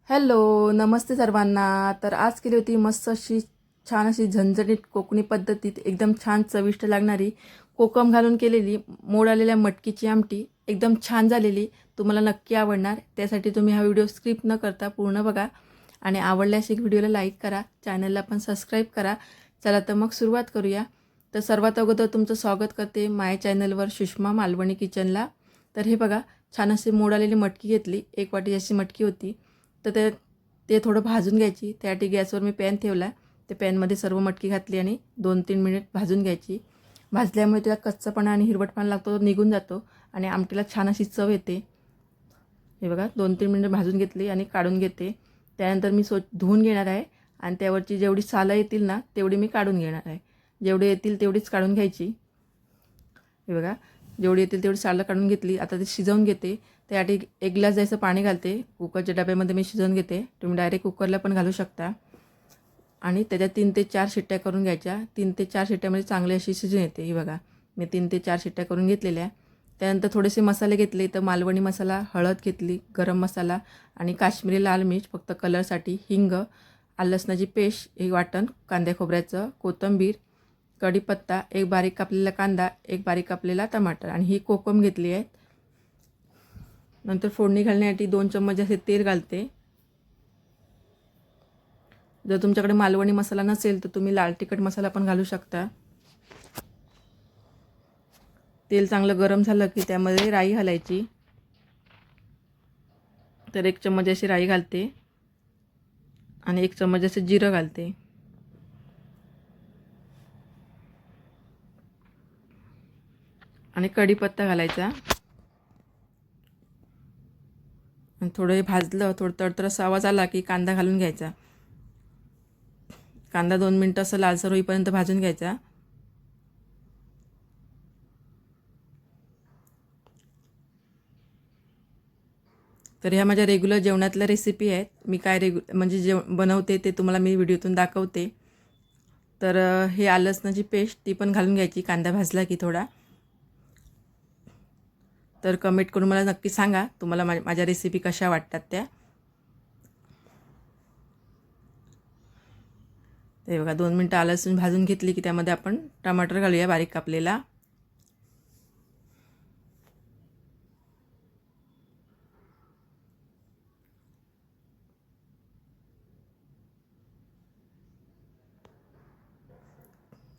Hello, नमस्ते सर्वांना. तर आज केली होती मस्त अशी छान अशी झणझणीत कोकणी पद्धतीत एकदम छान चविष्ट लागणारी कोकम घालून केलेली मोड आलेल्या मटकीची आमटी एकदम छान झालेली. तुम्हाला नक्की आवडणार. त्यासाठी तुम्ही हा व्हिडिओ स्किप न करता पूर्ण बघा आणि आवडल्यास एक व्हिडिओला लाईक करा, चॅनलला पण सबस्क्राईब करा. चला तर मग सुरुवात करूया. तर सर्वात अगोदर तुमचं स्वागत करते माझ्या चॅनलवर सुषमा मालवणी किचनला. तर हे बघा, छान अशी मोड आलेली मटकी घेतली. 1 वाटी अशी मटकी होती. तर ते थोडं भाजून घ्यायची. त्यासाठी गॅसवर मी पॅन ठेवला. त्या पॅनमध्ये सर्व मटकी घातली आणि 2-3 मिनिट भाजून घ्यायची. भाजल्यामुळे त्याला कच्चापणा आणि हिरवटपणा लागतो, तो निघून जातो आणि आमटीला छान अशी चव येते. हे बघा, 2-3 मिनिट भाजून घेतली आणि काढून घेते. त्यानंतर मी धुवून घेणार आहे आणि त्यावरची जेवढी सालं येतील ना तेवढी मी काढून घेणार आहे. जेवढे येतील तेवढीच काढून घ्यायची. हे बघा, जेवढी येतील तेवढी सालं काढून घेतली. आता ते शिजवून घेते. त्यासाठी 1 ग्लास जायचं पाणी घालते. कुकरच्या डब्यामध्ये मी शिजवून घेते. तुम्ही डायरेक्ट कुकरला पण घालू शकता. आणि त्याच्यात 3 ते 4 शिट्ट्या करून घ्यायच्या. 3 ते 4 शिट्ट्यामध्ये चांगली अशी शिजून येते. ही बघा, मी 3 ते 4 शिट्ट्या करून घेतलेल्या. त्यानंतर थोडेसे मसाले घेतले. तर मालवणी मसाला, हळद घेतली, गरम मसाला आणि काश्मीरी लाल मिर्च फक्त कलरसाठी, हिंग, आलं लसणाची पेस्ट, एक वाटण कांद्या खोबऱ्याचं, कोथिंबीर, कढीपत्ता, एक बारीक कापलेला कांदा, एक बारीक कापलेला टमाटर आणि ही कोकम घेतली आहे. नंतर फोडणी घालण्यासाठी 2 चम्मच असे तेल घालते. जर तुमच्याकडे मालवणी मसाला नसेल तर तुम्ही लाल तिखट मसाला पण घालू शकता. तेल चांगलं गरम झालं की त्यामध्ये राई घालायची. तर 1 चम्मच अशी राई घालते आणि 1 चम्मच असे जिरं घालते. आणि कढीपत्ता घालायचा आणि थोडं भाजलं, थोडं तडतडसा आवाज आला की कांदा घालून घ्यायचा. कांदा 2 मिनटं असं लालसर होईपर्यंत भाजून घ्यायचा. तर ह्या माझ्या रेग्युलर जेवणातल्या रेसिपी आहेत. मी काय म्हणजे बनवते ते तुम्हाला मी व्हिडिओतून दाखवते. तर हे आलं लसणाची पेस्ट ती पण घालून घ्यायची कांदा भाजला की थोडा. तर कमेंट करून मला नक्की सांगा तुम्हाला माझ्या रेसिपी कशा वाटतात त्या. ते बघा, 2 मिनटं आलं लसूण भाजून घेतली की त्यामध्ये आपण टमाटर घालूया बारीक कापलेला.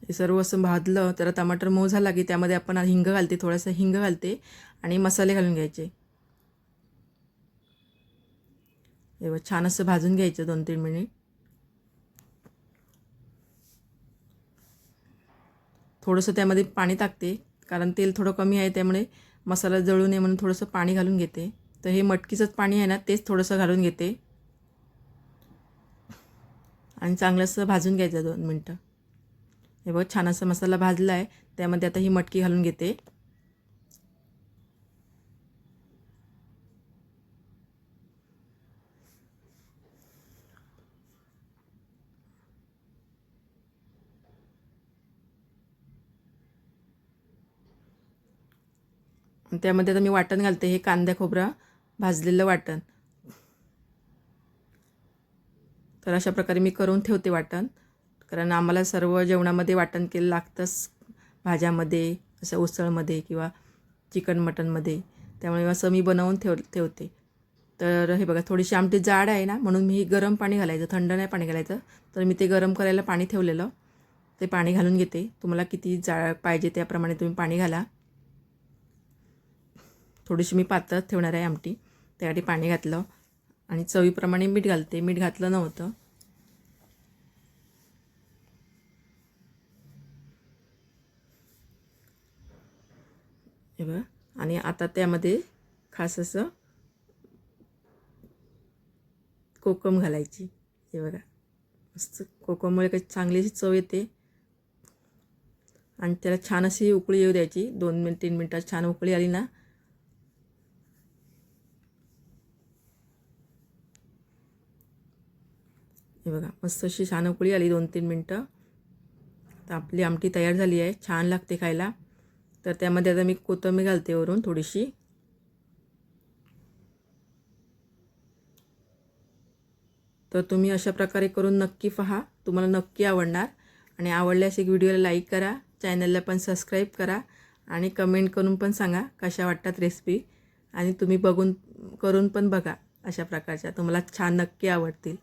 हे सर्व असं भाजलं तर टमाटर मऊ झाला की त्यामध्ये आपण हिंग घालते, थोडंसं हिंग घालते आणि मसाले घालून घ्यायचे. हे छान असं भाजून घ्यायचं 2-3 मिनिट. थोडंसं त्यामध्ये पाणी टाकते कारण तेल थोडं कमी आहे, त्यामुळे मसाला जळू नये म्हणून थोडंसं पाणी घालून घेते. तर हे मटकीचंच पाणी आहे ना तेच थोडंसं घालून घेते आणि चांगलं असं भाजून घ्यायचं 2 मिनटं. हे बघ, छान असा मसाला भाजला आहे. त्यामध्ये आता ही मटकी घालून घेते. त्यामध्ये आता मी वाटण घालते. हे कांद्या खोबरं भाजलेलं वाटण. तर अशा प्रकारे मी करून ठेवते वाटण, कारण आम्हाला सर्व जेवणामध्ये वाटण केलं लागतंच. भाज्यामध्ये, असं उसळमध्ये किंवा चिकन मटनमध्ये. त्यामुळे असं मी बनवून ठेवते. तर हे बघा, थोडीशी आमटी जाड आहे ना म्हणून मी गरम पाणी घालायचं, थंड नाही पाणी घालायचं. तर मी ते गरम करायला पाणी ठेवलेलं, ते पाणी घालून घेते. तुम्हाला किती जाड पाहिजे त्याप्रमाणे तुम्ही पाणी घाला. थोडीशी मी पातळ ठेवणार आहे आमटी, त्यासाठी पाणी घातलं आणि चवीप्रमाणे मीठ घालते. मीठ घातलं नव्हतं. हे बघा, आणि आता त्यामध्ये खास असं कोकम घालायची. हे बघा, मस्त कोकममुळे काही चांगली अशी चव येते आणि त्याला छान अशी उकळी येऊ द्यायची. 2-3 मिनटात छान उकळी आली ना हे बघा, मस्त अशी छान उकळी आली 2-3 मिनटं. तर आपली आमटी तयार झाली आहे. छान लागते खायला. तर त्यामध्ये आता मी कोथिंबीर घालते वरून थोडीशी. तर तुम्ही अशा प्रकारे करून नक्की पहा, तुम्हाला नक्की आवडणार. आणि आवडल्यास एक व्हिडिओला लाईक करा, चॅनलला पण सबस्क्राईब करा आणि कमेंट करून पण सांगा कशा वाटतात रेसिपी. आणि तुम्ही करून पण बघा, अशा प्रकारच्या तुम्हाला छान नक्की आवडतील.